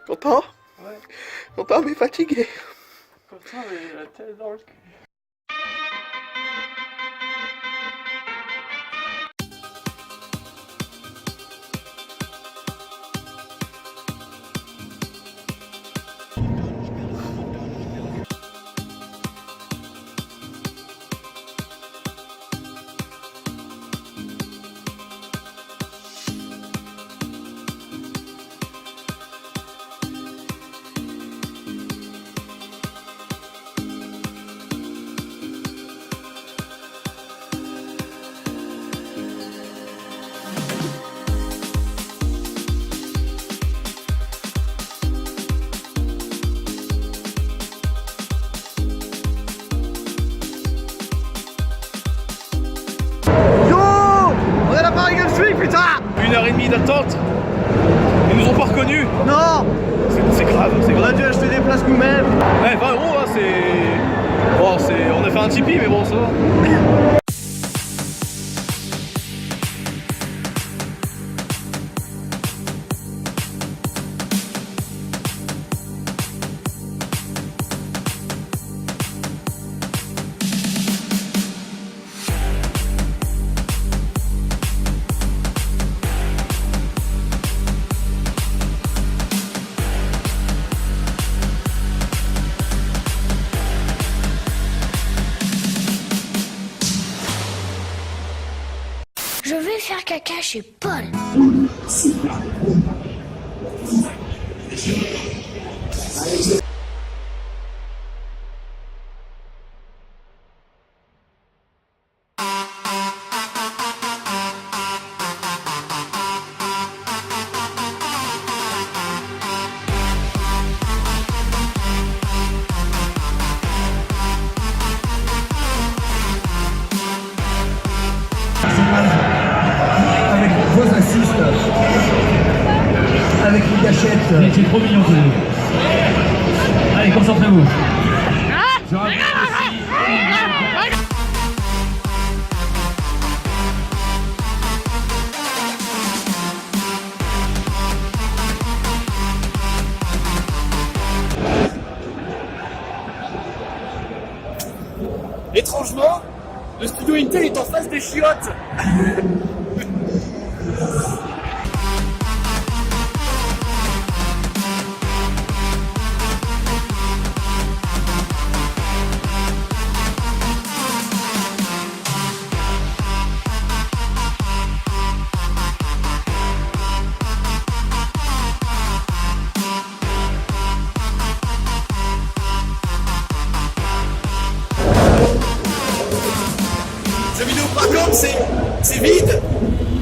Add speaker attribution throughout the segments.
Speaker 1: Content?
Speaker 2: Ouais.
Speaker 1: Content mais fatigué.
Speaker 2: Content mais la tête dans le cul.
Speaker 1: Putain!
Speaker 3: 1h30 d'attente. Ils nous ont pas reconnus.
Speaker 1: Non!
Speaker 3: C'est grave, c'est
Speaker 1: On
Speaker 3: grave.
Speaker 1: a dû acheter des places nous-mêmes.
Speaker 3: Ouais, 20 euros, hein, c'est... Bon, on a fait un Tipeee, mais bon, ça va.
Speaker 4: Je vais faire caca chez Paul.
Speaker 5: Avec vos assistes, avec les gâchettes.
Speaker 6: Vous étiez trop mignons tous les deux. Allez, concentrez-vous. Je rappelle aussi...
Speaker 3: Étrangement, le studio Intel est en face des chiottes.
Speaker 1: Cette vidéo par contre c'est vide.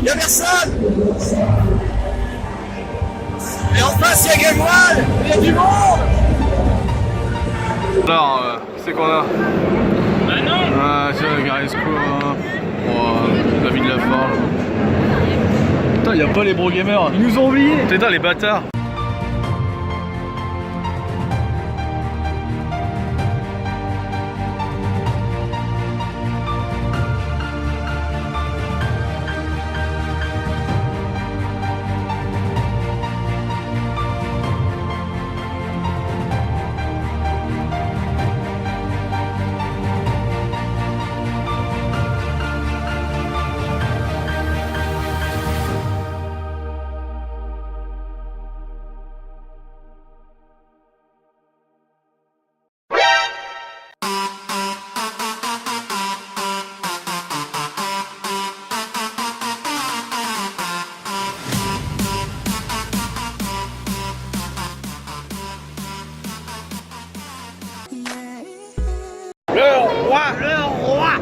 Speaker 1: Y'a personne. Et en face y'a Game One. Il y a du monde.
Speaker 3: Alors, c'est qu'on a. Bah non. Ah, tiens, Garisco, la vie de la forge. Putain, y'a pas les bro gamers. Ils nous ont oubliés. Putain, les bâtards.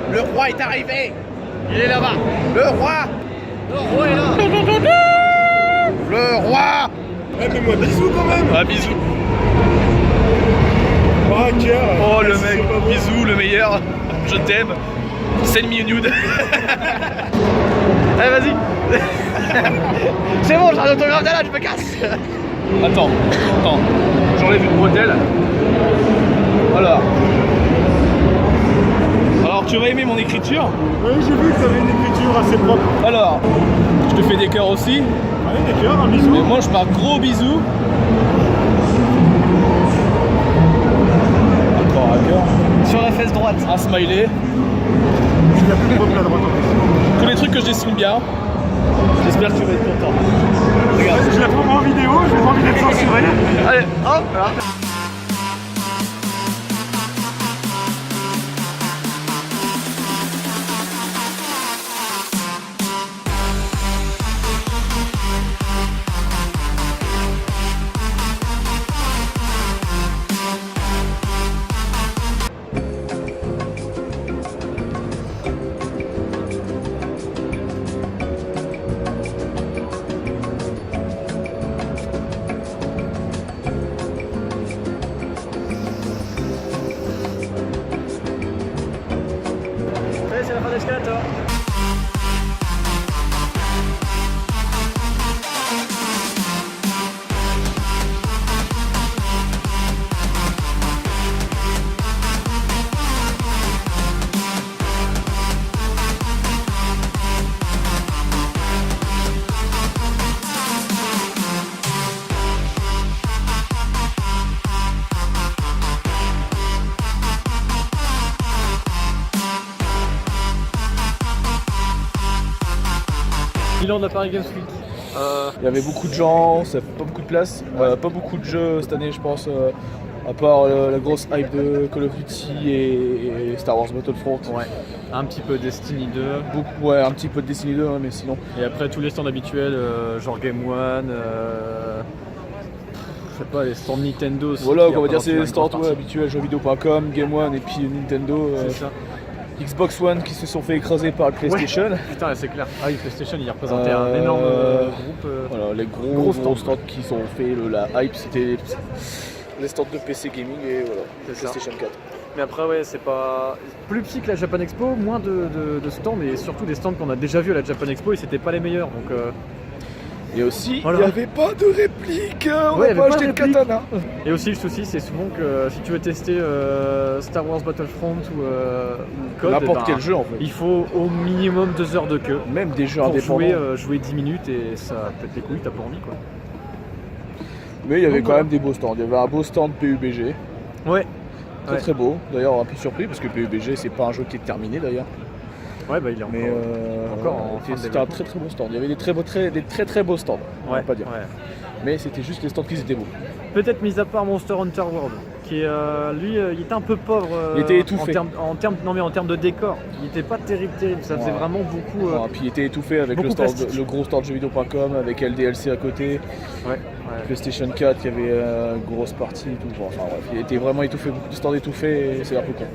Speaker 1: Le roi est arrivé. Il est là-bas. Le roi est là. Le roi.
Speaker 2: Eh, fais-moi bisous quand même.
Speaker 3: Ah, bisous.
Speaker 2: Oh, tiens.
Speaker 3: Oh, le mec, bisous, le meilleur. Je t'aime. Send me a nude. Allez, vas-y.
Speaker 1: C'est bon, j'ai un autographe là, je me casse.
Speaker 3: Attends. J'enlève une bretelle. Alors, tu vas aimer mon écriture?
Speaker 2: Oui, j'ai vu que tu avais une écriture assez propre.
Speaker 3: Alors, je te fais des cœurs aussi.
Speaker 2: Allez, des cœurs, un bisou.
Speaker 3: Mais moi, je marque gros bisous. faire un cœur.
Speaker 1: Sur la fesse droite.
Speaker 3: Un smiley.
Speaker 2: Il n'y a plus de peuple à droite en fait.
Speaker 3: Tous les trucs que je dessine bien.
Speaker 1: J'espère que tu vas être content. Regarde.
Speaker 2: Je la prends en vidéo, j'ai pas envie d'être censuré.
Speaker 1: Allez, hop là. C'est la fin d'escalator. Bilan de la Paris Games Week.
Speaker 3: Il y avait beaucoup de gens, ça fait pas beaucoup de place, pas beaucoup de jeux cette année je pense, à part la grosse hype de Call of Duty et Star Wars Battlefront.
Speaker 1: Ouais. Un petit peu Destiny 2.
Speaker 3: Beaucoup, ouais, un petit peu de Destiny 2 hein, mais sinon.
Speaker 1: Et après tous les stands habituels, genre Game One, je sais pas, les stands Nintendo aussi.
Speaker 3: Voilà,
Speaker 1: qui
Speaker 3: on va dire c'est les
Speaker 1: représentent
Speaker 3: stands
Speaker 1: une grosse
Speaker 3: habituels, jeuxvideo.com, Game One et puis Nintendo.
Speaker 1: partie. C'est ça.
Speaker 3: Xbox One qui se sont fait écraser par le PlayStation.
Speaker 1: Putain, c'est clair. Ah oui, PlayStation, il représentait un énorme groupe.
Speaker 3: Voilà, les gros stands qui ont fait la hype, c'était les stands de PC Gaming et voilà, PlayStation 4.
Speaker 1: Mais après, ouais, c'est pas plus petit que la Japan Expo, moins de stands, mais surtout des stands qu'on a déjà vus à la Japan Expo et c'était pas les meilleurs. Donc,
Speaker 3: Et aussi,
Speaker 1: voilà.
Speaker 3: il n'y avait pas de réplique, on
Speaker 1: Ouais,
Speaker 3: n'a pas acheté de
Speaker 1: réplique.
Speaker 3: katana.
Speaker 1: Et aussi, le souci, c'est souvent que si tu veux tester Star Wars Battlefront ou Code,
Speaker 3: N'importe
Speaker 1: ben,
Speaker 3: quel jeu en fait.
Speaker 1: il faut au minimum 2 heures de queue
Speaker 3: Même des jeux
Speaker 1: pour
Speaker 3: indépendants.
Speaker 1: jouer 10 minutes et ça pète les couilles, t'as pas envie quoi.
Speaker 3: Mais il y avait
Speaker 1: Donc,
Speaker 3: quand
Speaker 1: voilà.
Speaker 3: même des beaux stands. Il y avait un beau stand PUBG,
Speaker 1: Ouais.
Speaker 3: très
Speaker 1: Ouais.
Speaker 3: très beau. D'ailleurs, un peu surpris parce que PUBG, c'est pas un jeu qui est terminé d'ailleurs.
Speaker 1: Ouais, bah il est encore.
Speaker 3: Mais
Speaker 1: encore en fin de
Speaker 3: c'était un très très beau stand. Il y avait des très beaux stands, on va
Speaker 1: Ouais,
Speaker 3: pas dire.
Speaker 1: ouais.
Speaker 3: Mais c'était juste les stands qui étaient beaux.
Speaker 1: Peut-être mis à part Monster Hunter World, qui lui, il était un peu pauvre.
Speaker 3: Il était étouffé.
Speaker 1: En termes de décor, il était pas terrible. Ça faisait
Speaker 3: Ouais.
Speaker 1: vraiment beaucoup.
Speaker 3: Enfin, puis il était étouffé avec
Speaker 1: beaucoup
Speaker 3: le, stand,
Speaker 1: plastique.
Speaker 3: le gros stand jeuxvideo.com avec LDLC à côté,
Speaker 1: Ouais.
Speaker 3: PlayStation 4 qui avait une grosse partie et tout. Bon, enfin bref, il était vraiment étouffé, beaucoup de stands étouffés et c'est un peu con.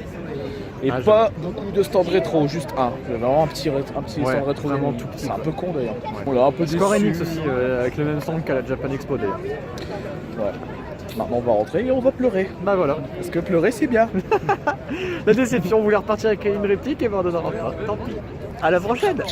Speaker 3: Et
Speaker 1: Ah,
Speaker 3: pas beaucoup de stands rétro, juste un. Il y avait vraiment un petit
Speaker 1: Ouais,
Speaker 3: stand rétro.
Speaker 1: vraiment
Speaker 3: gaming.
Speaker 1: tout petit,
Speaker 3: C'est un
Speaker 1: quoi.
Speaker 3: peu con d'ailleurs.
Speaker 1: Ouais.
Speaker 3: On l'a un peu
Speaker 1: Score
Speaker 3: déçu.
Speaker 1: Enix aussi, avec le même stand qu'à la Japan Expo d'ailleurs.
Speaker 3: Ouais. Maintenant on va rentrer et on va pleurer.
Speaker 1: Bah voilà.
Speaker 3: Parce que pleurer c'est bien.
Speaker 1: La déception, on voulait repartir avec une réplique et ben on en aura pas. Tant pis. À la prochaine.